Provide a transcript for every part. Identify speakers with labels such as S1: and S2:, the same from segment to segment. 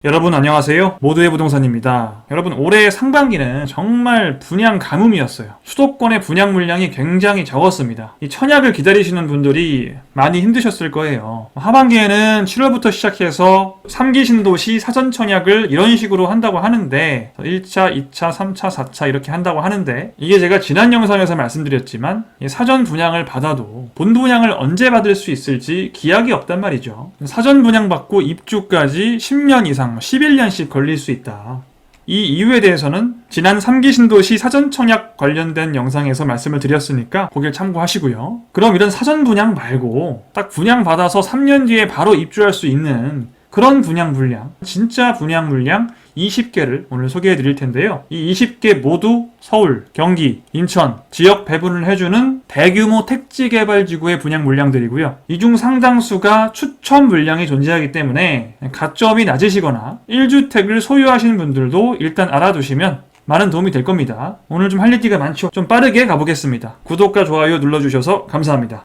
S1: 여러분 안녕하세요. 모두의 부동산입니다. 여러분 올해 상반기는 정말 분양 가뭄이었어요. 수도권의 분양 물량이 굉장히 적었습니다. 이 청약을 기다리시는 분들이 많이 힘드셨을 거예요. 하반기에는 7월부터 시작해서 3기 신도시 사전 청약을 이런 식으로 한다고 하는데 1차, 2차, 3차, 4차 이렇게 한다고 하는데 이게 제가 지난 영상에서 말씀드렸지만 사전 분양을 받아도 본 분양을 언제 받을 수 있을지 기약이 없단 말이죠. 사전 분양 받고 입주까지 10년 이상 11년씩 걸릴 수 있다. 이 이유에 대해서는 지난 3기 신도시 사전 청약 관련된 영상에서 말씀을 드렸으니까 거길 참고하시고요. 그럼 이런 사전 분양 말고 딱 분양 받아서 3년 뒤에 바로 입주할 수 있는 그런 분양 물량, 진짜 분양 물량 20개를 오늘 소개해 드릴 텐데요. 이 20개 모두 서울, 경기, 인천 지역 배분을 해주는 대규모 택지개발지구의 분양 물량들이고요. 이 중 상당수가 추천 물량이 존재하기 때문에 가점이 낮으시거나 1주택을 소유하시는 분들도 일단 알아두시면 많은 도움이 될 겁니다. 오늘 좀 할 얘기가 많죠? 좀 빠르게 가보겠습니다. 구독과 좋아요 눌러주셔서 감사합니다.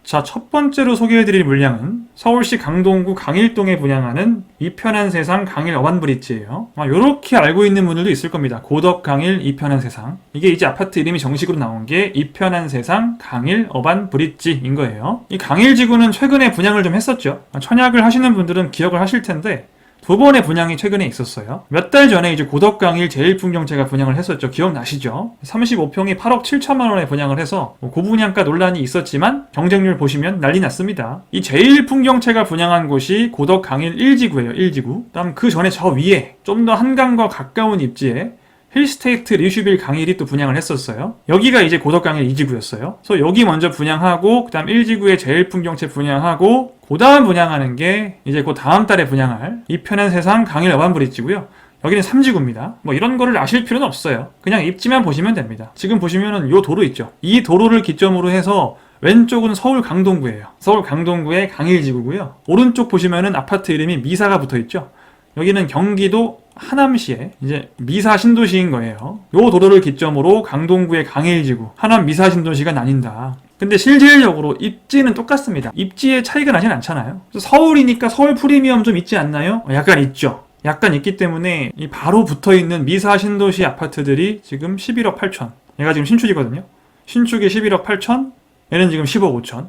S1: 자, 첫 번째로 소개해드릴 물량은 서울시 강동구 강일동에 분양하는 이편한 세상 강일 어반브릿지예요. 요렇게 알고 있는 분들도 있을 겁니다. 고덕 강일 이편한 세상. 이게 이제 아파트 이름이 정식으로 나온 게 이편한 세상 강일 어반브릿지인 거예요. 이 강일 지구는 최근에 분양을 좀 했었죠. 청약을 하시는 분들은 기억을 하실 텐데 두 번의 분양이 최근에 있었어요. 몇 달 전에 이제 고덕강일 제일풍경채가 분양을 했었죠. 기억나시죠? 35평이 8억 7천만 원에 분양을 해서 고분양가 논란이 있었지만 경쟁률 보시면 난리 났습니다. 이 제일풍경채가 분양한 곳이 고덕강일 1지구예요. 1지구. 그다음 그 전에 저 위에 좀 더 한강과 가까운 입지에 힐스테이트 리슈빌 강일이 또 분양을 했었어요. 여기가 이제 고덕강일 2지구였어요. 그래서 여기 먼저 분양하고 그다음 1지구에 제일풍경채 분양하고 그 다음 분양하는 게 이제 그 다음 달에 분양할 이편한 세상 강일 어반브릿지고요. 여기는 3지구입니다. 뭐 이런 거를 아실 필요는 없어요. 그냥 입지만 보시면 됩니다. 지금 보시면은 요 도로 있죠. 이 도로를 기점으로 해서 왼쪽은 서울 강동구예요. 서울 강동구의 강일지구고요. 오른쪽 보시면은 아파트 이름이 미사가 붙어있죠. 여기는 경기도 하남시에 이제 미사 신도시인 거예요. 요 도로를 기점으로 강동구의 강일지구, 하남 미사 신도시가 나뉜다. 근데 실질적으로 입지는 똑같습니다. 입지의 차이가 나진 않잖아요. 서울이니까 서울 프리미엄 좀 있지 않나요? 약간 있죠. 약간 있기 때문에 이 바로 붙어있는 미사 신도시 아파트들이 지금 11억 8천. 얘가 지금 신축이거든요. 신축이 11억 8천, 얘는 지금 10억 5천.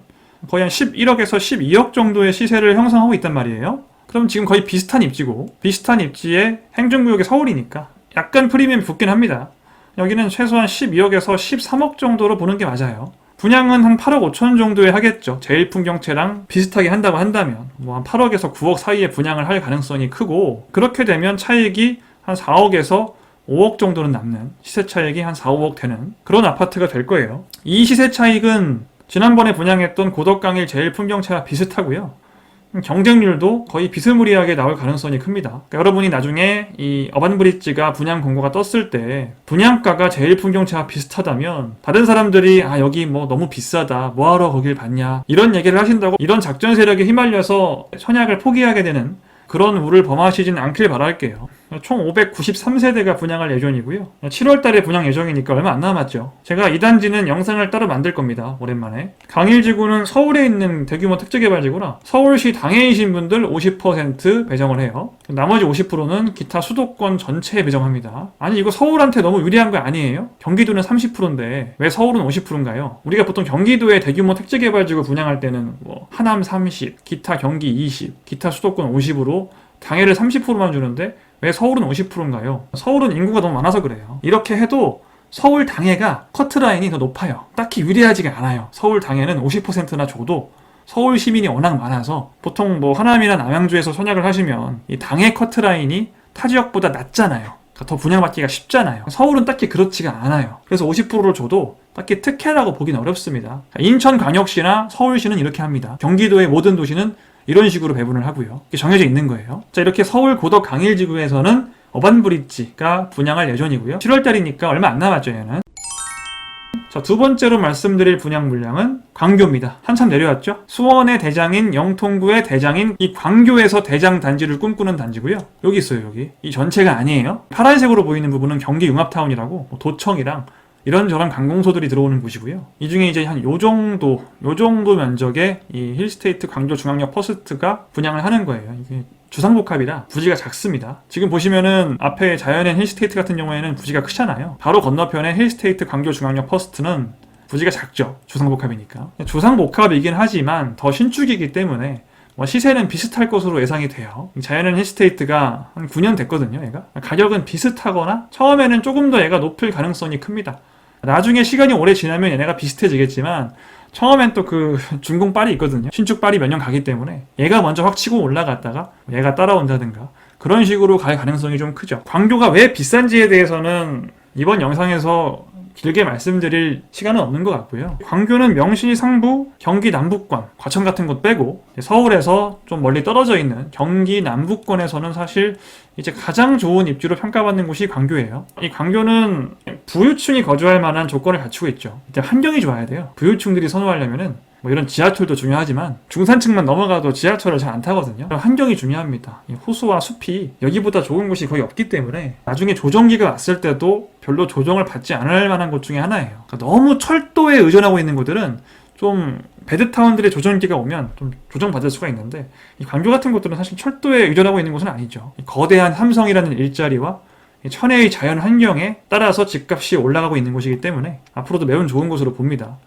S1: 거의 한 11억에서 12억 정도의 시세를 형성하고 있단 말이에요. 그럼 지금 거의 비슷한 입지고 비슷한 입지에 행정구역이 서울이니까 약간 프리미엄이 붙긴 합니다. 여기는 최소한 12억에서 13억 정도로 보는 게 맞아요. 분양은 한 8억 5천 정도에 하겠죠. 제일풍경채랑 비슷하게 한다고 한다면 뭐 한 8억에서 9억 사이에 분양을 할 가능성이 크고 그렇게 되면 차익이 한 4억에서 5억 정도는 남는 시세 차익이 한 4, 5억 되는 그런 아파트가 될 거예요. 이 시세 차익은 지난번에 분양했던 고덕강일 제일풍경채와 비슷하고요. 경쟁률도 거의 비스무리하게 나올 가능성이 큽니다. 그러니까 여러분이 나중에 이 어반브릿지가 분양 공고가 떴을 때 분양가가 제일풍경채와 비슷하다면 다른 사람들이 여기 뭐 너무 비싸다 뭐하러 거길 받냐 이런 얘기를 하신다고 이런 작전 세력에 휘말려서 청약을 포기하게 되는 그런 우를 범하시진 않길 바랄게요. 총 593세대가 분양할 예정이고요. 7월달에 분양 예정이니까 얼마 안 남았죠. 제가 이 단지는 영상을 따로 만들 겁니다. 오랜만에. 강일지구는 서울에 있는 대규모 택지개발지구라 서울시 당해이신 분들 50% 배정을 해요. 나머지 50%는 기타 수도권 전체에 배정합니다. 아니 이거 서울한테 너무 유리한 거 아니에요? 경기도는 30%인데 왜 서울은 50%인가요? 우리가 보통 경기도의 대규모 택지개발지구 분양할 때는 뭐 하남 30, 기타 경기 20, 기타 수도권 50으로 당해를 30%만 주는데 왜 서울은 50%인가요? 서울은 인구가 너무 많아서 그래요. 이렇게 해도 서울 당해가 커트라인이 더 높아요. 딱히 유리하지가 않아요. 서울 당해는 50%나 줘도 서울 시민이 워낙 많아서 보통 뭐 하남이나 남양주에서 청약을 하시면 이 당해 커트라인이 타 지역보다 낮잖아요. 그러니까 더 분양받기가 쉽잖아요. 서울은 딱히 그렇지가 않아요. 그래서 50%를 줘도 딱히 특혜라고 보긴 어렵습니다. 인천광역시나 서울시는 이렇게 합니다. 경기도의 모든 도시는 이런 식으로 배분을 하고요. 이게 정해져 있는 거예요. 자, 이렇게 서울 고덕 강일지구에서는 어반브릿지가 분양할 예정이고요. 7월달이니까 얼마 안 남았죠, 얘는. 자, 두 번째로 말씀드릴 분양 물량은 광교입니다. 한참 내려왔죠? 수원의 대장인, 영통구의 대장인 이 광교에서 대장 단지를 꿈꾸는 단지고요. 여기 있어요, 여기. 이 전체가 아니에요. 파란색으로 보이는 부분은 경기 융합타운이라고 도청이랑 이런저런 관공서들이 들어오는 곳이고요. 이 중에 이제 한 요 정도 면적의 이 힐스테이트 광교중앙역 퍼스트가 분양을 하는 거예요. 이게 주상복합이라 부지가 작습니다. 지금 보시면은 앞에 자연의 힐스테이트 같은 경우에는 부지가 크잖아요. 바로 건너편에 힐스테이트 광교중앙역 퍼스트는 부지가 작죠. 주상복합이니까. 주상복합이긴 하지만 더 신축이기 때문에 시세는 비슷할 것으로 예상이 돼요. 자연은 힐스테이트가 한 9년 됐거든요. 얘가 가격은 비슷하거나 처음에는 조금 더 얘가 높을 가능성이 큽니다. 나중에 시간이 오래 지나면 얘네가 비슷해지겠지만 처음엔 또 그 준공빨이 있거든요. 신축빨이 몇 년 가기 때문에 얘가 먼저 확 치고 올라갔다가 얘가 따라온다든가 그런 식으로 갈 가능성이 좀 크죠. 광교가 왜 비싼지에 대해서는 이번 영상에서 길게 말씀드릴 시간은 없는 것 같고요. 광교는 명시 상부, 경기 남부권, 과천 같은 곳 빼고 서울에서 좀 멀리 떨어져 있는 경기 남부권에서는 사실 이제 가장 좋은 입지로 평가받는 곳이 광교예요. 이 광교는 부유층이 거주할 만한 조건을 갖추고 있죠. 일단 환경이 좋아야 돼요. 부유층들이 선호하려면은 이런 지하철도 중요하지만 중산층만 넘어가도 지하철을 잘 안 타거든요. 환경이 중요합니다. 호수와 숲이 여기보다 좋은 곳이 거의 없기 때문에 나중에 조정기가 왔을 때도 별로 조정을 받지 않을 만한 곳 중에 하나예요. 그러니까 너무 철도에 의존하고 있는 곳들은 좀 배드타운들의 조정기가 오면 좀 조정받을 수가 있는데 이 광교 같은 곳들은 사실 철도에 의존하고 있는 곳은 아니죠. 거대한 삼성이라는 일자리와 천혜의 자연 환경에 따라서 집값이 올라가고 있는 곳이기 때문에 앞으로도 매우 좋은 곳으로 봅니다.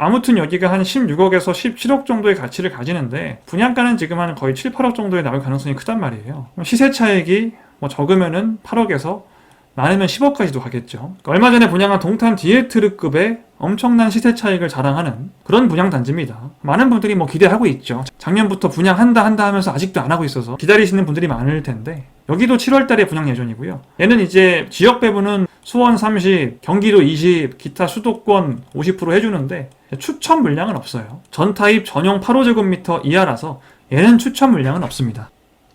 S1: 아무튼 여기가 한 16억에서 17억 정도의 가치를 가지는데 분양가는 지금 한 거의 7, 8억 정도에 나올 가능성이 크단 말이에요. 시세 차익이 적으면은 8억에서 많으면 10억까지도 가겠죠. 얼마 전에 분양한 동탄 디에트르급의 엄청난 시세 차익을 자랑하는 그런 분양단지입니다. 많은 분들이 기대하고 있죠. 작년부터 분양한다 하면서 아직도 안 하고 있어서 기다리시는 분들이 많을 텐데 여기도 7월달에 분양 예정이고요. 얘는 이제 지역 배분은 수원 30, 경기도 20, 기타 수도권 50% 해주는데 추천 물량은 없어요. 전타입 전용 8호제곱미터 이하라서 얘는 추천 물량은 없습니다.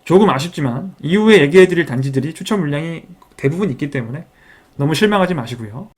S1: 조금 아쉽지만 이후에 얘기해드릴 단지들이 추천 물량이 대부분 있기 때문에 너무 실망하지 마시고요.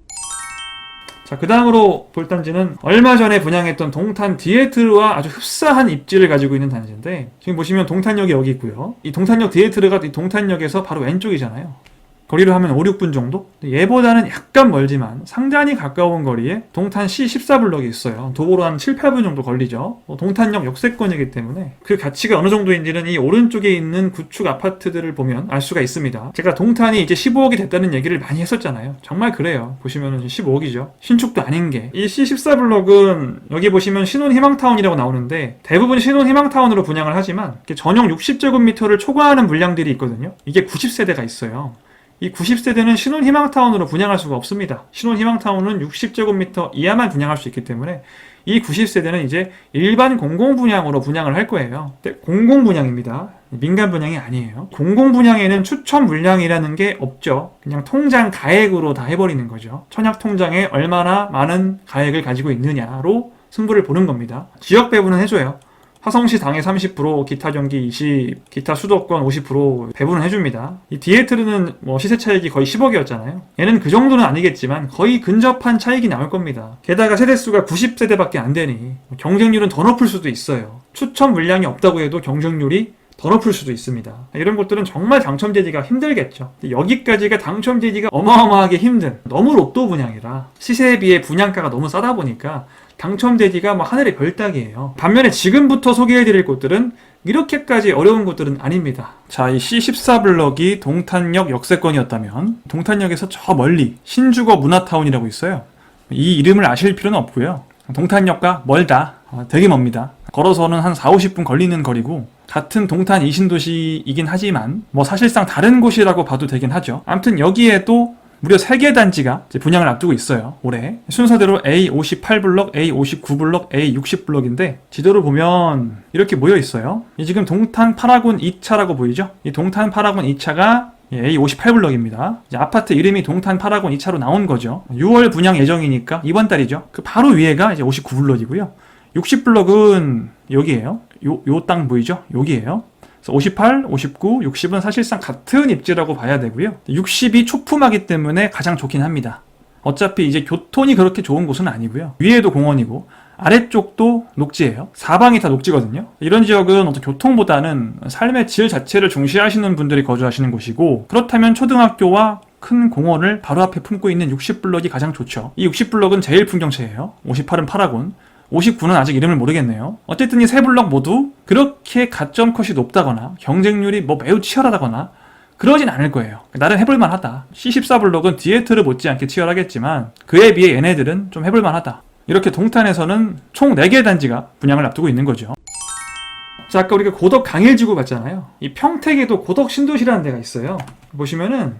S1: 자, 그 다음으로 볼 단지는 얼마 전에 분양했던 동탄 디에트르와 아주 흡사한 입지를 가지고 있는 단지인데 지금 보시면 동탄역이 여기 있고요. 이 동탄역 디에트르가 이 동탄역에서 바로 왼쪽이잖아요. 거리로 하면 5, 6분 정도? 얘보다는 약간 멀지만 상당히 가까운 거리에 동탄 C14블럭이 있어요. 도보로 한 7, 8분 정도 걸리죠. 동탄역 역세권이기 때문에 그 가치가 어느 정도인지는 이 오른쪽에 있는 구축 아파트들을 보면 알 수가 있습니다. 제가 동탄이 이제 15억이 됐다는 얘기를 많이 했었잖아요. 정말 그래요. 보시면은 15억이죠. 신축도 아닌 게. 이 C14블럭은 여기 보시면 신혼희망타운이라고 나오는데 대부분 신혼희망타운으로 분양을 하지만 전용 60제곱미터를 초과하는 물량들이 있거든요. 이게 90세대가 있어요. 이 90세대는 신혼희망타운으로 분양할 수가 없습니다. 신혼희망타운은 60제곱미터 이하만 분양할 수 있기 때문에 이 90세대는 이제 일반 공공분양으로 분양을 할 거예요. 공공분양입니다. 민간 분양이 아니에요. 공공분양에는 추천 물량이라는 게 없죠. 그냥 통장 가액으로 다 해버리는 거죠. 청약통장에 얼마나 많은 가액을 가지고 있느냐로 승부를 보는 겁니다. 지역 배분은 해줘요. 화성시 당해 30%, 기타 경기 20, 기타 수도권 50% 배분을 해줍니다. 이 디에트르는 시세 차익이 거의 10억이었잖아요. 얘는 그 정도는 아니겠지만 거의 근접한 차익이 나올 겁니다. 게다가 세대수가 90세대밖에 안 되니 경쟁률은 더 높을 수도 있어요. 추천 물량이 없다고 해도 경쟁률이 더 높을 수도 있습니다. 이런 것들은 정말 당첨되기가 힘들겠죠. 여기까지가 당첨되기가 어마어마하게 힘든 너무 로또 분양이라 시세에 비해 분양가가 너무 싸다 보니까 당첨되기가 하늘의 별 따기예요. 반면에 지금부터 소개해드릴 곳들은 이렇게까지 어려운 곳들은 아닙니다. 자, 이 C14블럭이 동탄역 역세권이었다면 동탄역에서 저 멀리 신주거 문화타운이라고 있어요. 이 이름을 아실 필요는 없고요. 동탄역과 멀다. 되게 멉니다. 걸어서는 한 4, 50분 걸리는 거리고 같은 동탄 이신도시이긴 하지만 사실상 다른 곳이라고 봐도 되긴 하죠. 아무튼 여기에도 무려 3개 단지가 분양을 앞두고 있어요. 올해 순서대로 A58블럭, A59블럭, A60블럭인데 지도를 보면 이렇게 모여 있어요. 지금 동탄 파라곤 2차라고 보이죠? 이 동탄 파라곤 2차가 A58블럭입니다. 아파트 이름이 동탄 파라곤 2차로 나온 거죠. 6월 분양 예정이니까 이번 달이죠. 그 바로 위에가 이제 59블럭이고요. 60블럭은 여기에요. 요 땅 보이죠? 여기에요. 58, 59, 60은 사실상 같은 입지라고 봐야 되고요. 60이 초품하기 때문에 가장 좋긴 합니다. 어차피 이제 교통이 그렇게 좋은 곳은 아니고요. 위에도 공원이고 아래쪽도 녹지예요. 사방이 다 녹지거든요. 이런 지역은 어떤 교통보다는 삶의 질 자체를 중시하시는 분들이 거주하시는 곳이고 그렇다면 초등학교와 큰 공원을 바로 앞에 품고 있는 60블럭이 가장 좋죠. 이 60블럭은 제일 풍경채예요. 58은 파라곤, 59는 아직 이름을 모르겠네요. 어쨌든 이 세 블럭 모두 그렇게 가점 컷이 높다거나 경쟁률이 뭐 매우 치열하다거나 그러진 않을 거예요. 나름 해볼만 하다. C14블럭은 디에트를 못지않게 치열하겠지만 그에 비해 얘네들은 좀 해볼만 하다. 이렇게 동탄에서는 총 4개의 단지가 분양을 앞두고 있는 거죠. 자, 아까 우리가 고덕 강일지구 봤잖아요. 이 평택에도 고덕 신도시라는 데가 있어요. 보시면은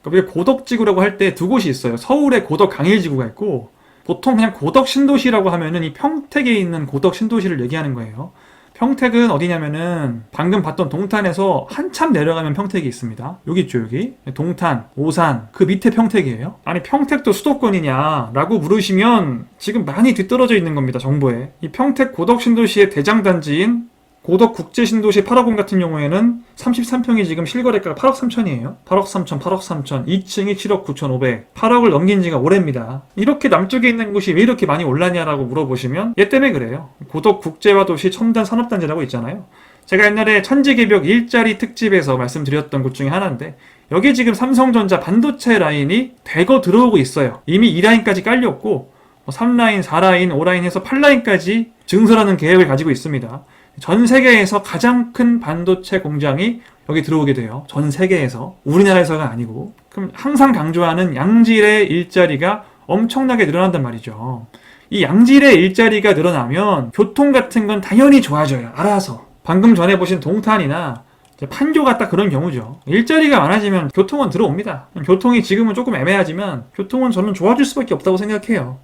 S1: 우리가 고덕지구라고 할 때 두 곳이 있어요. 서울에 고덕 강일지구가 있고, 보통 그냥 고덕 신도시라고 하면은 이 평택에 있는 고덕 신도시를 얘기하는 거예요. 평택은 어디냐면은 방금 봤던 동탄에서 한참 내려가면 평택이 있습니다. 여기 있죠, 여기. 동탄, 오산, 그 밑에 평택이에요. 아니, 평택도 수도권이냐 라고 물으시면 지금 많이 뒤떨어져 있는 겁니다, 정보에. 이 평택 고덕 신도시의 대장단지인 고덕 국제신도시 파라곤 같은 경우에는 33평이 지금 실거래가가 8억 3천이에요. 8억 3천, 8억 3천, 2층이 7억 9천5백, 8억을 넘긴 지가 오래입니다. 이렇게 남쪽에 있는 곳이 왜 이렇게 많이 올랐냐라고 물어보시면 얘 때문에 그래요. 고덕 국제화도시 첨단 산업단지라고 있잖아요. 제가 옛날에 천지개벽 일자리 특집에서 말씀드렸던 곳 중에 하나인데, 여기 지금 삼성전자 반도체 라인이 대거 들어오고 있어요. 이미 2라인까지 깔렸고 3라인, 4라인, 5라인 해서 8라인까지 증설하는 계획을 가지고 있습니다. 전 세계에서 가장 큰 반도체 공장이 여기 들어오게 돼요. 전 세계에서. 우리나라에서가 아니고. 그럼 항상 강조하는 양질의 일자리가 엄청나게 늘어난단 말이죠. 이 양질의 일자리가 늘어나면 교통 같은 건 당연히 좋아져요. 알아서. 방금 전에 보신 동탄이나 판교가 딱 그런 경우죠. 일자리가 많아지면 교통은 들어옵니다. 교통이 지금은 조금 애매하지만 교통은 저는 좋아질 수밖에 없다고 생각해요.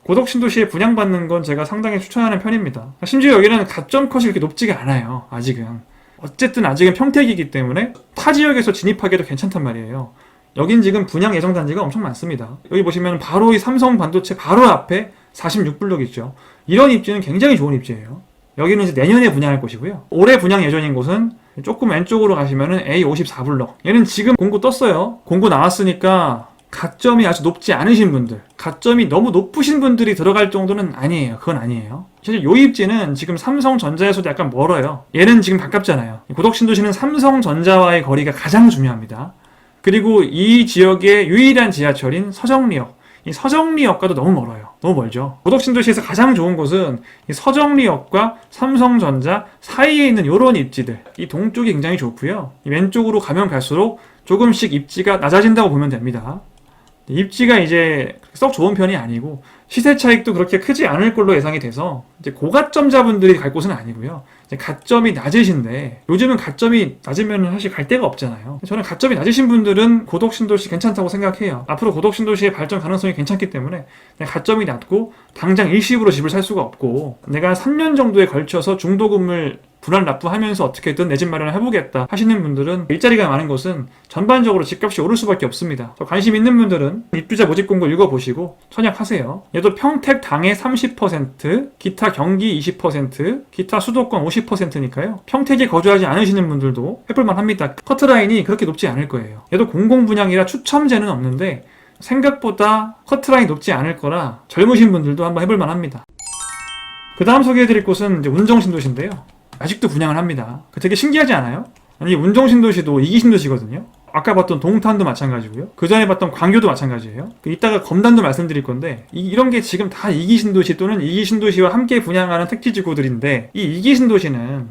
S1: 고덕 신도시에 분양받는 건 제가 상당히 추천하는 편입니다. 심지어 여기는 가점 컷이 그렇게 높지가 않아요. 아직은. 어쨌든 아직은 평택이기 때문에 타 지역에서 진입하기도 괜찮단 말이에요. 여긴 지금 분양 예정 단지가 엄청 많습니다. 여기 보시면 바로 이 삼성 반도체 바로 앞에 46블럭 있죠. 이런 입지는 굉장히 좋은 입지예요. 여기는 이제 내년에 분양할 곳이고요. 올해 분양 예정인 곳은 조금 왼쪽으로 가시면은 A54블럭. 얘는 지금 공고 떴어요. 공고 나왔으니까 가점이 아주 높지 않으신 분들, 가점이 너무 높으신 분들이 들어갈 정도는 아니에요. 그건 아니에요. 사실 요 입지는 지금 삼성전자에서도 약간 멀어요. 얘는 지금 가깝잖아요. 고덕신도시는 삼성전자와의 거리가 가장 중요합니다. 그리고 이 지역의 유일한 지하철인 서정리역, 이 서정리역과도 너무 멀어요. 너무 멀죠. 고덕신도시에서 가장 좋은 곳은 이 서정리역과 삼성전자 사이에 있는 요런 입지들, 이 동쪽이 굉장히 좋고요. 이 왼쪽으로 가면 갈수록 조금씩 입지가 낮아진다고 보면 됩니다. 입지가 이제 썩 좋은 편이 아니고 시세 차익도 그렇게 크지 않을 걸로 예상이 돼서 이제 고가점자분들이 갈 곳은 아니고요. 이제 가점이 낮으신데, 요즘은 가점이 낮으면 사실 갈 데가 없잖아요. 저는 가점이 낮으신 분들은 고덕신도시 괜찮다고 생각해요. 앞으로 고덕신도시의 발전 가능성이 괜찮기 때문에 가점이 낮고 당장 일시불로 집을 살 수가 없고, 내가 3년 정도에 걸쳐서 중도금을 분할 납부하면서 어떻게든 내 집 마련을 해보겠다 하시는 분들은 일자리가 많은 곳은 전반적으로 집값이 오를 수밖에 없습니다. 관심 있는 분들은 입주자 모집 공고 읽어보시고 청약하세요. 얘도 평택 당해 30%, 기타 경기 20%, 기타 수도권 50%니까요. 평택에 거주하지 않으시는 분들도 해볼만 합니다. 커트라인이 그렇게 높지 않을 거예요. 얘도 공공분양이라 추첨제는 없는데 생각보다 커트라인이 높지 않을 거라 젊으신 분들도 한번 해볼만 합니다. 그 다음 소개해드릴 곳은 이제 운정신도시인데요. 아직도 분양을 합니다. 되게 신기하지 않아요? 아니, 운정신도시도 2기 신도시거든요. 아까 봤던 동탄도 마찬가지고요. 그 전에 봤던 광교도 마찬가지예요. 이따가 검단도 말씀드릴 건데, 이런 게 지금 다 2기 신도시 또는 2기 신도시와 함께 분양하는 택지지구들인데, 이 2기 신도시는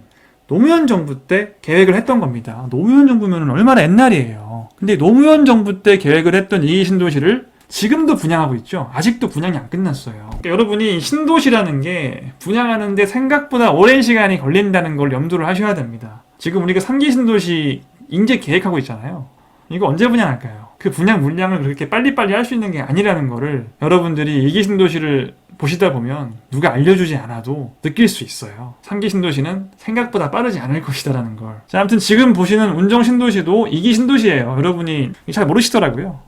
S1: 노무현 정부 때 계획을 했던 겁니다. 노무현 정부면 얼마나 옛날이에요. 근데 노무현 정부 때 계획을 했던 2기 신도시를 지금도 분양하고 있죠. 아직도 분양이 안 끝났어요. 그러니까 여러분이 신도시라는 게 분양하는데 생각보다 오랜 시간이 걸린다는 걸 염두를 하셔야 됩니다. 지금 우리가 3기 신도시 인재 계획하고 있잖아요. 이거 언제 분양할까요? 그 분양 물량을 그렇게 빨리빨리 할 수 있는 게 아니라는 거를 여러분들이 2기 신도시를 보시다 보면 누가 알려주지 않아도 느낄 수 있어요. 3기 신도시는 생각보다 빠르지 않을 것이다라는 걸. 자, 아무튼 지금 보시는 운정 신도시도 2기 신도시예요. 여러분이 잘 모르시더라고요.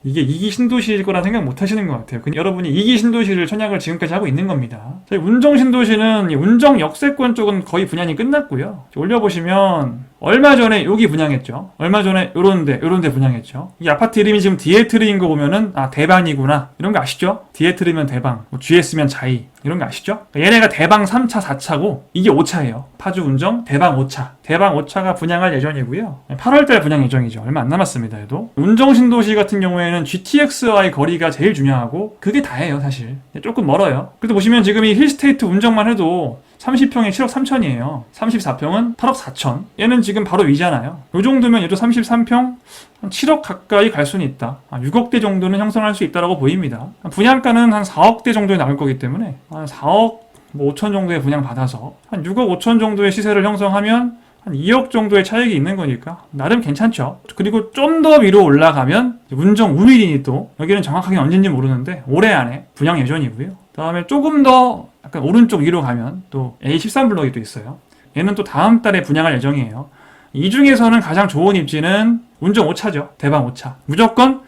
S1: 이게 2기 신도시일 거란 생각 못 하시는 것 같아요. 여러분이 2기 신도시를 청약을 지금까지 하고 있는 겁니다. 저희 운정 신도시는 운정 역세권 쪽은 거의 분양이 끝났고요. 올려보시면 얼마 전에 여기 분양했죠. 얼마 전에 요런 데 분양했죠. 이 아파트 이름이 지금 디에트르인 거 보면은 아, 대방이구나 이런 거 아시죠? 디에트르면 대방, GS면 자이, 이런 거 아시죠? 얘네가 대방 3차, 4차고 이게 5차예요. 파주 운정 대방 5차. 대방 5차가 분양할 예정이고요. 8월달 분양 예정이죠. 얼마 안 남았습니다. 얘도. 운정 신도시 같은 경우에는 GTX와의 거리가 제일 중요하고 그게 다예요, 사실. 조금 멀어요. 그래도 보시면 지금 이 힐스테이트 운정만 해도 30평에 7억 3천이에요. 34평은 8억 4천. 얘는 지금 바로 위잖아요. 이 정도면 얘도 33평 한 7억 가까이 갈 수는 있다. 6억대 정도는 형성할 수 있다고 보입니다. 분양가는 한 4억대 정도에 나올 거기 때문에 한 4억 5천 정도의 분양 받아서 한 6억 5천 정도의 시세를 형성하면 한 2억 정도의 차익이 있는 거니까 나름 괜찮죠. 그리고 좀 더 위로 올라가면 운정 우미린이 또 여기는 정확하게 언제인지 모르는데 올해 안에 분양 예정이고요. 다음에 조금 더 약간 오른쪽 위로 가면 또 A13블럭이 또 있어요. 얘는 또 다음 달에 분양할 예정이에요. 이 중에서는 가장 좋은 입지는 운정 5차죠. 대방 5차. 무조건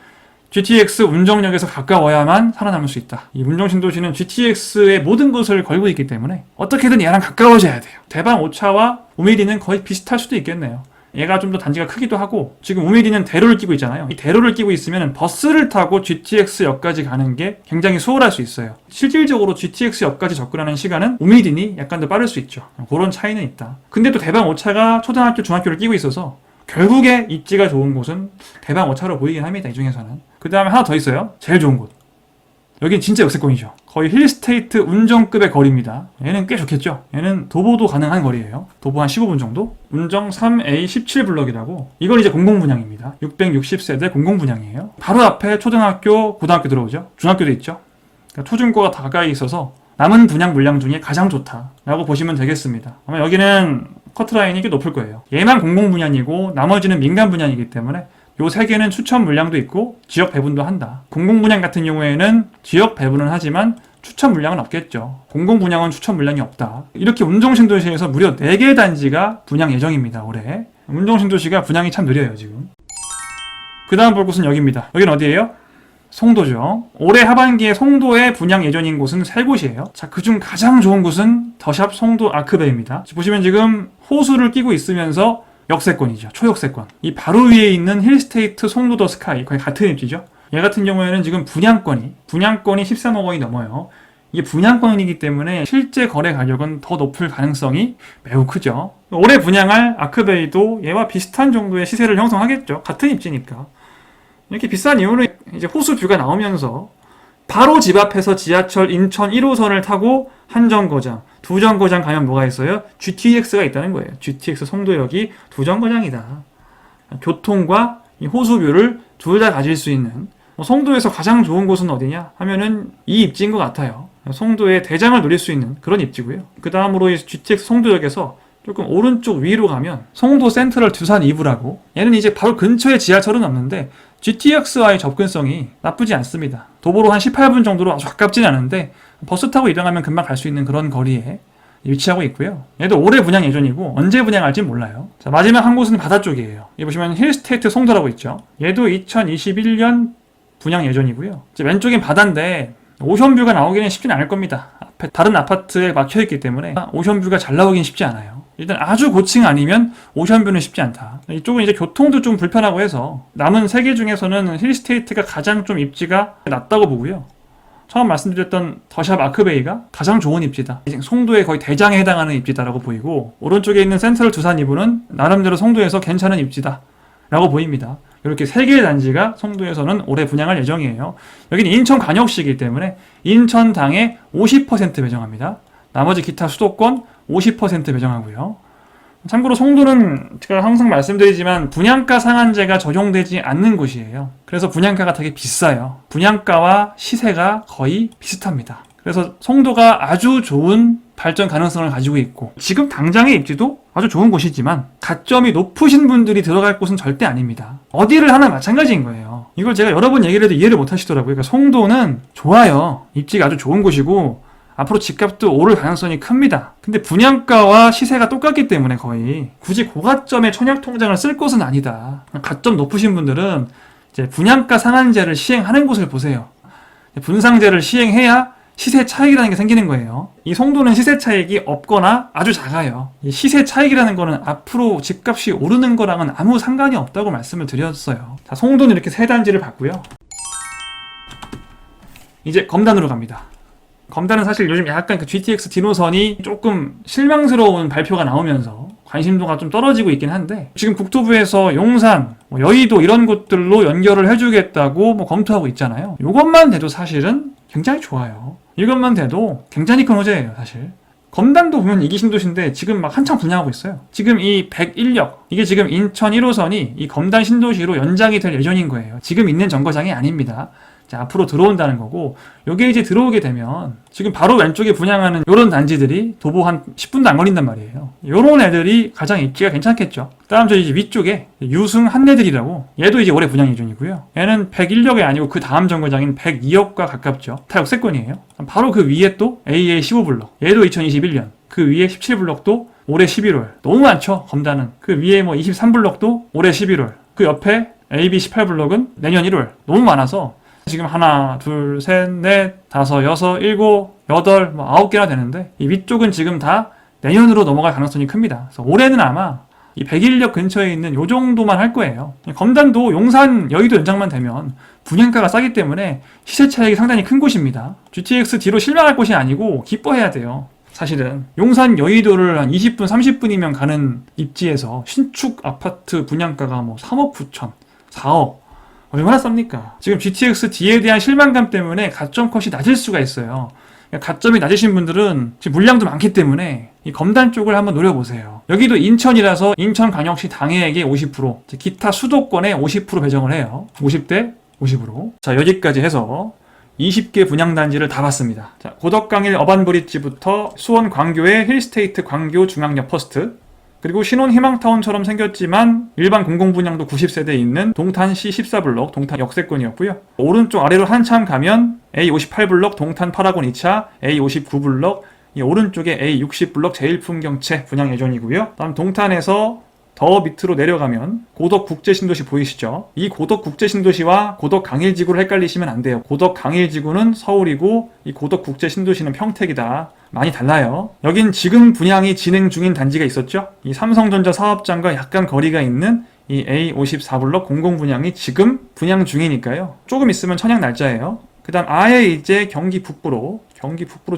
S1: GTX 운정역에서 가까워야만 살아남을 수 있다. 이 운정 신도시는 GTX의 모든 것을 걸고 있기 때문에 어떻게든 얘랑 가까워져야 돼요. 대방 5차와 우미리는 거의 비슷할 수도 있겠네요. 얘가 좀 더 단지가 크기도 하고 지금 우미리는 대로를 끼고 있잖아요. 이 대로를 끼고 있으면 버스를 타고 GTX역까지 가는 게 굉장히 수월할 수 있어요. 실질적으로 GTX역까지 접근하는 시간은 우미린이 약간 더 빠를 수 있죠. 그런 차이는 있다. 근데 또 대방 5차가 초등학교, 중학교를 끼고 있어서 결국에 입지가 좋은 곳은 대방 5차로 보이긴 합니다. 이 중에서는. 그 다음에 하나 더 있어요. 제일 좋은 곳. 여긴 진짜 역세권이죠. 거의 힐스테이트 운정급의 거리입니다. 얘는 꽤 좋겠죠. 얘는 도보도 가능한 거리예요. 도보 한 15분 정도. 운정 3A 17블럭이라고 이건 이제 공공분양입니다. 660세대 공공분양이에요. 바로 앞에 초등학교, 고등학교 들어오죠. 중학교도 있죠. 그러니까 초중고가 다 가까이 있어서 남은 분양 물량 중에 가장 좋다라고 보시면 되겠습니다. 아마 여기는 커트라인이 꽤 높을 거예요. 얘만 공공분양이고 나머지는 민간분양이기 때문에 요 세 개는 추천 물량도 있고 지역 배분도 한다. 공공분양 같은 경우에는 지역 배분은 하지만 추천 물량은 없겠죠. 공공분양은 추천 물량이 없다. 이렇게 운정신도시에서 무려 4개 단지가 분양 예정입니다. 올해. 운정신도시가 분양이 참 느려요 지금. 그 다음 볼 곳은 여기입니다. 여기는 어디예요? 송도죠. 올해 하반기에 송도에 분양 예정인 곳은 3곳이에요. 자, 그중 가장 좋은 곳은 더샵 송도 아크베이입니다. 보시면 지금 호수를 끼고 있으면서 역세권이죠. 초역세권. 이 바로 위에 있는 힐스테이트 송도 더 스카이 거의 같은 입지죠. 얘 같은 경우에는 지금 분양권이 13억 원이 넘어요. 이게 분양권이기 때문에 실제 거래 가격은 더 높을 가능성이 매우 크죠. 올해 분양할 아크베이도 얘와 비슷한 정도의 시세를 형성하겠죠. 같은 입지니까. 이렇게 비싼 이유는 이제 호수 뷰가 나오면서 바로 집 앞에서 지하철 인천 1호선을 타고 한 정거장, 두 정거장 가면 뭐가 있어요? GTX가 있다는 거예요. GTX 송도역이 두 정거장이다. 교통과 이 호수뷰를 둘 다 가질 수 있는 송도에서 가장 좋은 곳은 어디냐 하면은 이 입지인 것 같아요. 송도의 대장을 누릴 수 있는 그런 입지고요. 그 다음으로 이 GTX 송도역에서 조금 오른쪽 위로 가면 송도 센트럴 두산 2부라고 얘는 이제 바로 근처에 지하철은 없는데 GTX와의 접근성이 나쁘지 않습니다. 도보로 한 18분 정도로 아주 가깝진 않은데 버스 타고 이동하면 금방 갈 수 있는 그런 거리에 위치하고 있고요. 얘도 올해 분양 예정이고 언제 분양할지 몰라요. 자, 마지막 한 곳은 바다 쪽이에요. 여기 보시면 힐스테이트 송도라고 있죠. 얘도 2021년 분양 예정이고요. 왼쪽엔 바다인데 오션뷰가 나오기는 쉽진 않을 겁니다. 앞에 다른 아파트에 막혀있기 때문에 오션뷰가 잘 나오긴 쉽지 않아요. 일단 아주 고층 아니면 오션뷰는 쉽지 않다. 이쪽은 이제 교통도 좀 불편하고 해서 남은 3개 중에서는 힐스테이트가 가장 좀 입지가 낮다고 보고요. 처음 말씀드렸던 더샵 아크베이가 가장 좋은 입지다. 송도의 거의 대장에 해당하는 입지다라고 보이고 오른쪽에 있는 센트럴 두산 2부는 나름대로 송도에서 괜찮은 입지다 라고 보입니다. 이렇게 3개의 단지가 송도에서는 올해 분양할 예정이에요. 여기는 인천광역시이기 때문에 인천당에 50% 배정합니다. 나머지 기타 수도권 50% 배정하고요. 참고로 송도는 제가 항상 말씀드리지만 분양가 상한제가 적용되지 않는 곳이에요. 그래서 분양가가 되게 비싸요. 분양가와 시세가 거의 비슷합니다. 그래서 송도가 아주 좋은 발전 가능성을 가지고 있고 지금 당장의 입지도 아주 좋은 곳이지만 가점이 높으신 분들이 들어갈 곳은 절대 아닙니다. 어디를 하나 마찬가지인 거예요. 이걸 제가 여러 번 얘기를 해도 이해를 못 하시더라고요. 그러니까 송도는 좋아요. 입지가 아주 좋은 곳이고 앞으로 집값도 오를 가능성이 큽니다. 근데 분양가와 시세가 똑같기 때문에 거의 굳이 고가점의 청약통장을 쓸 곳은 아니다. 가점 높으신 분들은 이제 분양가 상한제를 시행하는 곳을 보세요. 분상제를 시행해야 시세 차익이라는 게 생기는 거예요. 이 송도는 시세 차익이 없거나 아주 작아요. 이 시세 차익이라는 거는 앞으로 집값이 오르는 거랑은 아무 상관이 없다고 말씀을 드렸어요. 자, 송도는 이렇게 3단지를 봤고요. 이제 검단으로 갑니다. 검단은 사실 요즘 약간 그 GTX 디노선이 조금 실망스러운 발표가 나오면서 관심도가 좀 떨어지고 있긴 한데, 지금 국토부에서 용산, 여의도 이런 곳들로 연결을 해주겠다고 검토하고 있잖아요. 이것만 돼도 사실은 굉장히 좋아요. 이것만 돼도 굉장히 큰 호재예요, 사실. 검단도 보면 2기 신도시인데 지금 막 한창 분양하고 있어요. 지금 이 101역, 이게 지금 인천 1호선이 이 검단 신도시로 연장이 될 예정인 거예요. 지금 있는 정거장이 아닙니다. 자, 앞으로 들어온다는 거고, 요게 이제 들어오게 되면 지금 바로 왼쪽에 분양하는 요런 단지들이 도보 한 10분도 안 걸린단 말이에요. 요런 애들이 가장 입지가 괜찮겠죠. 다음 저 이제 위쪽에 유승 한내들이라고, 얘도 이제 올해 분양 예정이고요. 얘는 101역이 아니고 그 다음 정거장인 102역과 가깝죠. 다 역세권이에요. 바로 그 위에 또 AA 15블럭, 얘도 2021년, 그 위에 17블럭도 올해 11월. 너무 많죠, 검단은. 그 위에 23블럭도 올해 11월. 그 옆에 AB 18블럭은 내년 1월. 너무 많아서 지금 하나, 둘, 셋, 넷, 다섯, 여섯, 일곱, 여덟, 9개나 되는데, 이 위쪽은 지금 다 내년으로 넘어갈 가능성이 큽니다. 그래서 올해는 아마 이 101역 근처에 있는 요 정도만 할 거예요. 검단도 용산, 여의도 연장만 되면 분양가가 싸기 때문에 시세 차익이 상당히 큰 곳입니다. GTX 뒤로 실망할 곳이 아니고 기뻐해야 돼요. 사실은 용산, 여의도를 한 20분, 30분이면 가는 입지에서 신축 아파트 분양가가 3억 9천, 4억, 얼마나 쌉니까? 지금 GTX D에 대한 실망감 때문에 가점 컷이 낮을 수가 있어요. 가점이 낮으신 분들은 지금 물량도 많기 때문에 이 검단 쪽을 한번 노려보세요. 여기도 인천이라서 인천광역시 당해액의 50%, 기타 수도권에 50% 배정을 해요. 50대 50으로. 자, 여기까지 해서 20개 분양단지를 다 봤습니다. 자, 고덕강일 어반브릿지부터 수원 광교의 힐스테이트 광교 중앙역 퍼스트, 그리고 신혼 희망타운처럼 생겼지만 일반 공공분양도 90세대 있는 동탄 C14블럭 동탄 역세권이었고요. 오른쪽 아래로 한참 가면 A58블럭 동탄 파라곤 2차, A59블럭, 이 오른쪽에 A60블럭 제일풍경채 분양 예정이고요. 다음 동탄에서 더 밑으로 내려가면 고덕국제신도시 보이시죠? 이 고덕국제신도시와 고덕강일지구를 헷갈리시면 안 돼요. 고덕강일지구는 서울이고 이 고덕국제신도시는 평택이다. 많이 달라요. 여긴 지금 분양이 진행 중인 단지가 있었죠? 이 삼성전자 사업장과 약간 거리가 있는 이 A54블럭 공공분양이 지금 분양 중이니까요. 조금 있으면 천양 날짜예요. 그 다음 아예 이제 경기 북부로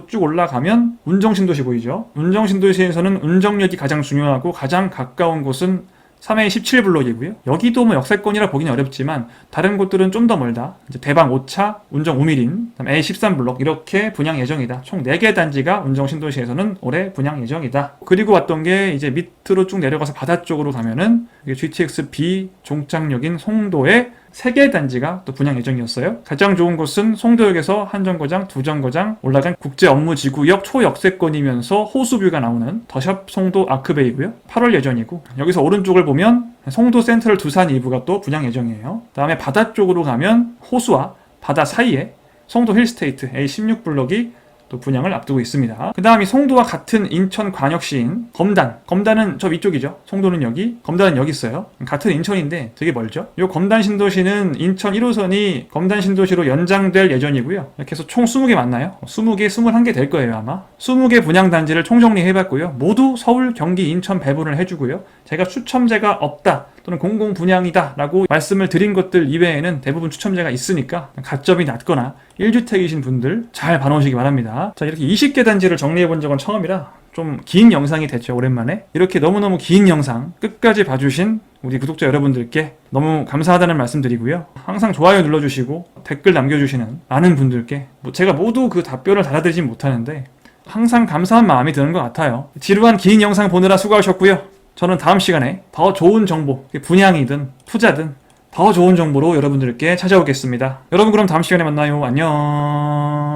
S1: 쭉 올라가면 운정신도시 보이죠? 운정신도시에서는 운정역이 가장 중요하고 가장 가까운 곳은 3A 17블럭이고요. 여기도 역세권이라 보기는 어렵지만 다른 곳들은 좀 더 멀다. 이제 대방 5차, 운정 우미린, A 13블럭 이렇게 분양 예정이다. 총 4개 단지가 운정 신도시에서는 올해 분양 예정이다. 그리고 왔던 게 이제 밑으로 쭉 내려가서 바다 쪽으로 가면은 GTX B 종착역인 송도에 3개 단지가 또 분양 예정이었어요. 가장 좋은 곳은 송도역에서 한 정거장, 두 정거장 올라간 국제업무지구역 초역세권이면서 호수뷰가 나오는 더샵 송도 아크베이고요. 8월 예정이고, 여기서 오른쪽을 보면 송도 센트럴 두산 일부가 또 분양 예정이에요. 다음에 바다 쪽으로 가면 호수와 바다 사이에 송도 힐스테이트 A16블럭이 또 분양을 앞두고 있습니다. 그 다음이 송도와 같은 인천광역시인 검단은 저 위쪽이죠. 송도는 여기, 검단은 여기 있어요. 같은 인천인데 되게 멀죠. 이 검단 신도시는 인천 1호선이 검단 신도시로 연장될 예정이고요. 이렇게 해서 총 20개 맞나요? 20개, 21개 될 거예요 아마. 20개 분양단지를 총정리해봤고요. 모두 서울, 경기, 인천 배분을 해주고요. 제가 추첨제가 없다 또는 공공분양이다 라고 말씀을 드린 것들 이외에는 대부분 추첨제가 있으니까 가점이 낮거나 1주택이신 분들 잘 봐놓으시기 바랍니다. 자, 이렇게 20개 단지를 정리해본 적은 처음이라 좀 긴 영상이 됐죠. 오랜만에 이렇게 너무너무 긴 영상 끝까지 봐주신 우리 구독자 여러분들께 너무 감사하다는 말씀 드리고요. 항상 좋아요 눌러주시고 댓글 남겨주시는 많은 분들께 제가 모두 그 답변을 달아드리진 못하는데 항상 감사한 마음이 드는 것 같아요. 지루한 긴 영상 보느라 수고하셨고요. 저는 다음 시간에 더 좋은 정보, 분양이든 투자든 더 좋은 정보로 여러분들께 찾아오겠습니다. 여러분 그럼 다음 시간에 만나요. 안녕.